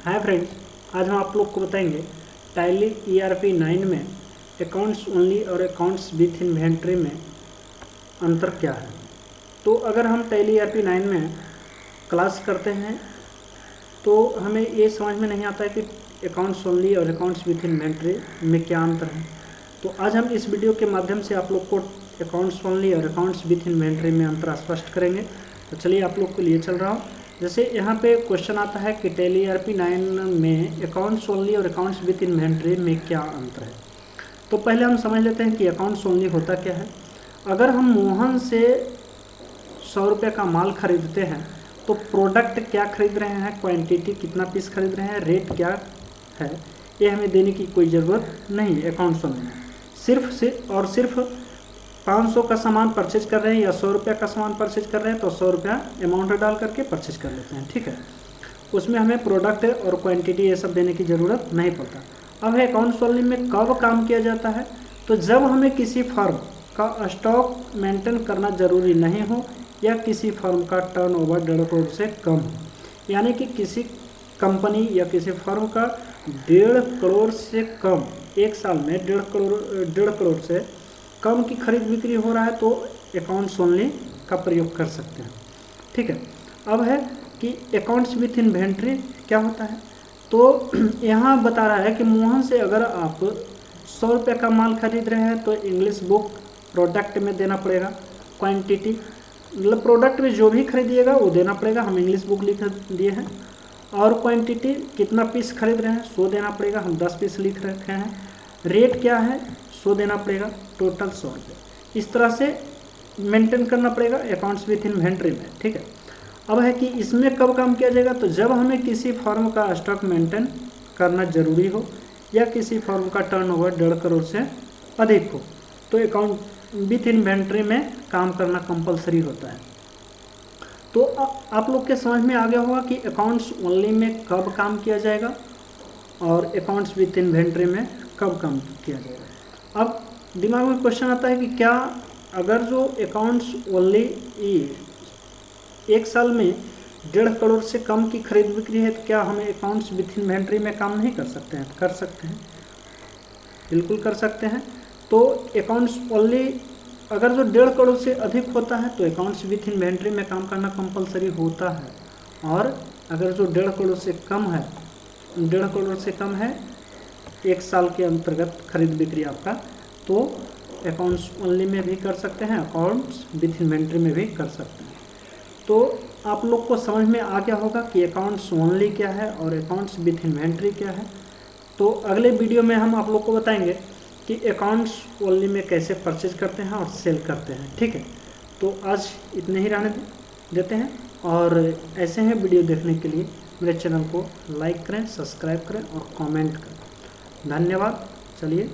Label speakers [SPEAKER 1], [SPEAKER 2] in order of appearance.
[SPEAKER 1] Hi friends, आज हम आप लोग को बताएंगे टैली ERP 9 में अकाउंट्स ओनली और अकाउंट्स विथ इन्वेंट्री में अंतर क्या है। तो अगर हम टैली ERP 9 में क्लास करते हैं तो हमें ये समझ में नहीं आता है कि अकाउंट्स ओनली और अकाउंट्स विथ इन्वेंट्री में क्या अंतर है। तो आज हम इस वीडियो के माध्यम से आप लोग को अकाउंट्स ओनली और अकाउंट्स विथ इन्वेंट्री में अंतर स्पष्ट करेंगे। तो चलिए आप लोग के लिए चल रहा हूँ। जैसे यहाँ पे क्वेश्चन आता है कि टैली ERP 9 में अकाउंट्स ओनली और अकाउंट्स विथ इन्वेंट्री में क्या अंतर है। तो पहले हम समझ लेते हैं कि अकाउंट्स ओनली होता क्या है। अगर हम मोहन से 100 रुपये का माल खरीदते हैं तो प्रोडक्ट क्या खरीद रहे हैं, क्वांटिटी कितना पीस खरीद रहे हैं, रेट क्या है, ये हमें देने की कोई ज़रूरत नहीं है अकाउंट्स ओनली में। सिर्फ 500 का सामान परचेज कर रहे हैं या 100 रुपये का सामान परचेज कर रहे हैं तो 100 रुपया अमाउंट डाल करके परचेज कर लेते हैं, ठीक है। उसमें हमें प्रोडक्ट और क्वांटिटी ये सब देने की ज़रूरत नहीं पड़ता। अब है अकाउंट्स ओनली में कब काम किया जाता है, तो जब हमें किसी फर्म का स्टॉक मेंटेन करना ज़रूरी नहीं हो या किसी फर्म का टर्नओवर 1.5 करोड़ से कम हो। यानी कि किसी कंपनी या किसी फर्म का 1.5 करोड़ से कम, एक साल में 1.5 करोड़ से कम की खरीद बिक्री हो रहा है तो अकाउंट्स ओनली का प्रयोग कर सकते हैं, ठीक है। अब है कि अकाउंट्स विथ इन्वेंट्री क्या होता है। तो यहाँ बता रहा है कि मोहन से अगर आप 100 रुपये का माल खरीद रहे हैं तो इंग्लिश बुक प्रोडक्ट में देना पड़ेगा, क्वांटिटी मतलब प्रोडक्ट में जो भी खरीदिएगा वो देना पड़ेगा, हम इंग्लिश बुक लिख दिए हैं। और क्वांटिटी कितना पीस खरीद रहे हैं 100 देना पड़ेगा, हम 10 पीस लिख रखे हैं। रेट क्या है 100 देना पड़ेगा, टोटल 100 रुपये। इस तरह से मेंटेन करना पड़ेगा अकाउंट्स विथ इन्वेंट्री में, ठीक है। अब है कि इसमें कब काम किया जाएगा, तो जब हमें किसी फर्म का स्टॉक मेंटेन करना जरूरी हो या किसी फर्म का टर्नओवर 1.5 करोड़ से अधिक हो तो अकाउंट विथ इन्वेंट्री में काम करना कंपलसरी होता है। तो आप लोग के समझ में आ गया होगा कि अकाउंट्स ओनली में कब काम किया जाएगा और अकाउंट्स विथ इन्वेंट्री में कब काम किया जाएगा। अब दिमाग में क्वेश्चन आता है कि क्या अगर जो अकाउंट्स ओनली एक साल में 1.5 करोड़ से कम की खरीद बिक्री है तो क्या हमें अकाउंट्स विथ इन्वेंट्री में काम नहीं कर सकते हैं? कर सकते हैं, बिल्कुल कर सकते हैं। तो अकाउंट्स ओनली अगर जो 1.5 करोड़ से अधिक होता है तो अकाउंट्स विथ इन्वेंट्री में काम करना कंपलसरी होता है, और अगर जो 1.5 करोड़ से कम है, 1.5 करोड़ से कम है एक साल के अंतर्गत खरीद बिक्री आपका, तो अकाउंट्स ओनली में भी कर सकते हैं, अकाउंट्स विथ इन्वेंट्री में भी कर सकते हैं। तो आप लोग को समझ में आ गया होगा कि अकाउंट्स ओनली क्या है और अकाउंट्स विथ इन्वेंट्री क्या है। तो अगले वीडियो में हम आप लोग को बताएंगे कि अकाउंट्स ओनली में कैसे परचेज करते हैं और सेल करते हैं, ठीक है। तो आज इतने ही रहने देते हैं, और ऐसे हैं वीडियो देखने के लिए मेरे चैनल को लाइक करें, सब्सक्राइब करें और कमेंट करें। धन्यवाद। चलिए।